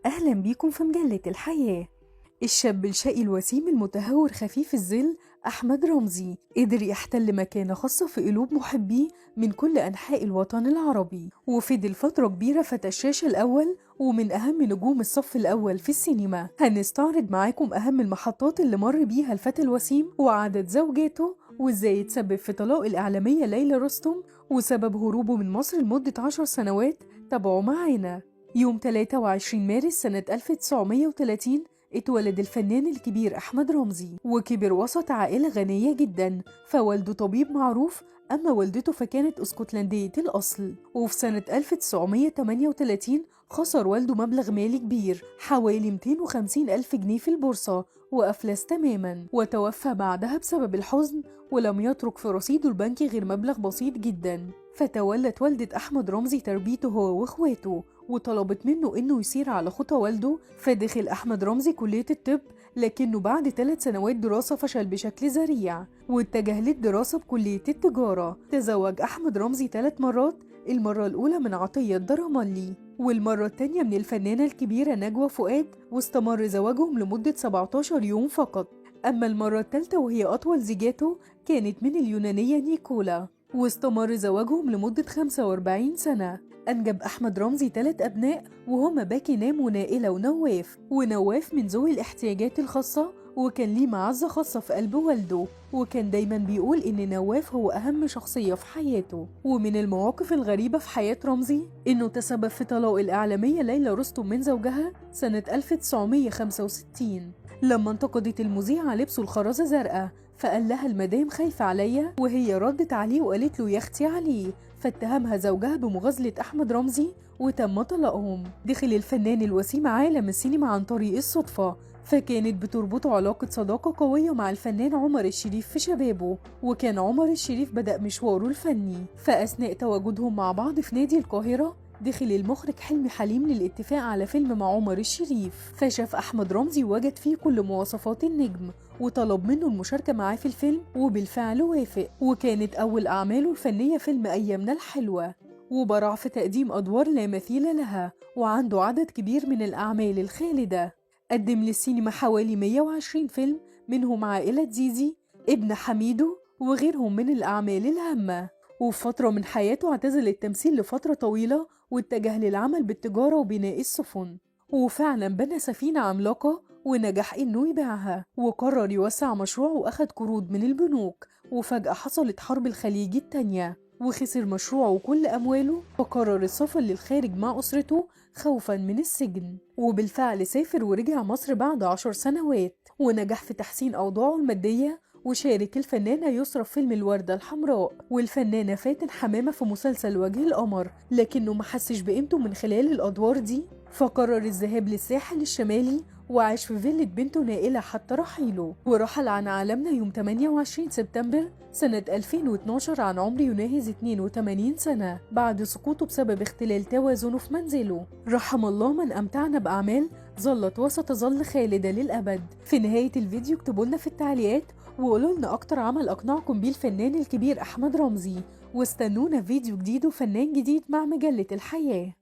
أهلا بيكم في مجلة الحياة. الشاب الشقي الوسيم المتهور خفيف الظل أحمد رمزي قدر يحتل مكانة خاصة في قلوب محبيه من كل أنحاء الوطن العربي، وفضل فترة كبيرة فتى الشاشة الأول ومن أهم نجوم الصف الأول في السينما. هنستعرض معاكم أهم المحطات اللي مر بيها الفتى الوسيم وعدد زوجاته، وإزاي اتسبب في طلاق الإعلامية ليلى رستم وسبب هروبه من مصر لمدة 10 سنوات. تابعوا معانا. يوم 23 مارس سنة 1930 اتولد الفنان الكبير أحمد رمزي، وكبر وسط عائلة غنية جدا، فوالده طبيب معروف، أما والدته فكانت اسكتلندية الأصل. وفي سنة 1938 خسر والده مبلغ مالي كبير حوالي 250 ألف جنيه في البورصة وأفلس تماما، وتوفى بعدها بسبب الحزن، ولم يترك في رصيده البنكي غير مبلغ بسيط جدا. فتولت والدة أحمد رمزي تربيته هو وإخواته، وطلبت منه إنه يسير على خطى والده، فدخل أحمد رمزي كلية الطب، لكنه بعد 3 سنوات دراسة فشل بشكل ذريع واتجه للدراسة بكلية التجارة. تزوج أحمد رمزي 3 مرات، المرة الأولى من عطية الدرمالي، والمرة التانية من الفنانة الكبيرة نجوى فؤاد، واستمر زواجهم لمدة 17 يوم فقط. أما المرة الثالثة وهي أطول زيجاته كانت من اليونانية نيكولا، واستمر زواجهم لمدة 45 سنة. أنجب أحمد رمزي 3 أبناء وهما باكينام ونائلة ونواف، ونواف من ذوي الاحتياجات الخاصة، وكان ليه معزة خاصة في قلب والده، وكان دايما بيقول إن نواف هو أهم شخصية في حياته. ومن المواقف الغريبة في حياة رمزي إنه تسبب في طلاق الإعلامية ليلى رستم من زوجها سنة 1965 لما انتقدت المذيعة لبسه الخرزة زرقاء، فقال لها المدام خايفة عليا، وهي ردت عليه وقالت له يختي عليه، فاتهمها زوجها بمغازلة أحمد رمزي وتم طلاقهم. دخل الفنان الوسيم عالم السينما عن طريق الصدفة، فكانت بتربطه علاقة صداقة قوية مع الفنان عمر الشريف في شبابه، وكان عمر الشريف بدأ مشواره الفني، فأثناء تواجدهم مع بعض في نادي القاهرة دخل المخرج حلمي حليم للاتفاق على فيلم مع عمر الشريف، فشاف أحمد رمزي ووجد فيه كل مواصفات النجم وطلب منه المشاركة معاه في الفيلم، وبالفعل وافق، وكانت أول أعماله الفنية فيلم أيامنا الحلوة، وبرع في تقديم أدوار لا مثيل لها، وعنده عدد كبير من الأعمال الخالدة. قدم للسينما حوالي 120 فيلم، منهم عائلة زيزي، ابن حميدو، وغيرهم من الأعمال الهامة. وفي فترة من حياته اعتزل التمثيل لفترة طويلة واتجه للعمل بالتجارة وبناء السفن، وفعلا بنى سفينة عملاقة ونجح إنه يبيعها، وقرر يوسع مشروعه وأخد قروض من البنوك، وفجأة حصلت حرب الخليج التانية وخسر مشروعه وكل أمواله، فقرر السفر للخارج مع أسرته خوفا من السجن، وبالفعل سافر ورجع مصر بعد 10 سنوات ونجح في تحسين أوضاعه المادية، وشارك الفنانة يسرا في فيلم الوردة الحمراء، والفنانة فاتن حمامة في مسلسل وجه القمر، لكنه محسش بقيمته من خلال الأدوار دي، فقرر الذهاب للساحل الشمالي وعاش في فيلة بنته نائلة حتى رحيله، ورحل عن عالمنا يوم 28 سبتمبر سنة 2012 عن عمر يناهز 82 سنة بعد سقوطه بسبب اختلال توازنه في منزله. رحم الله من أمتعنا بأعمال ظلت وستظل خالدة للأبد. في نهاية الفيديو اكتبوا لنا في التعليقات وقولوا لنا أكتر عمل أقنعكم بيه الفنان الكبير أحمد رمزي، واستنونا في فيديو جديد وفنان جديد مع مجلة الحياة.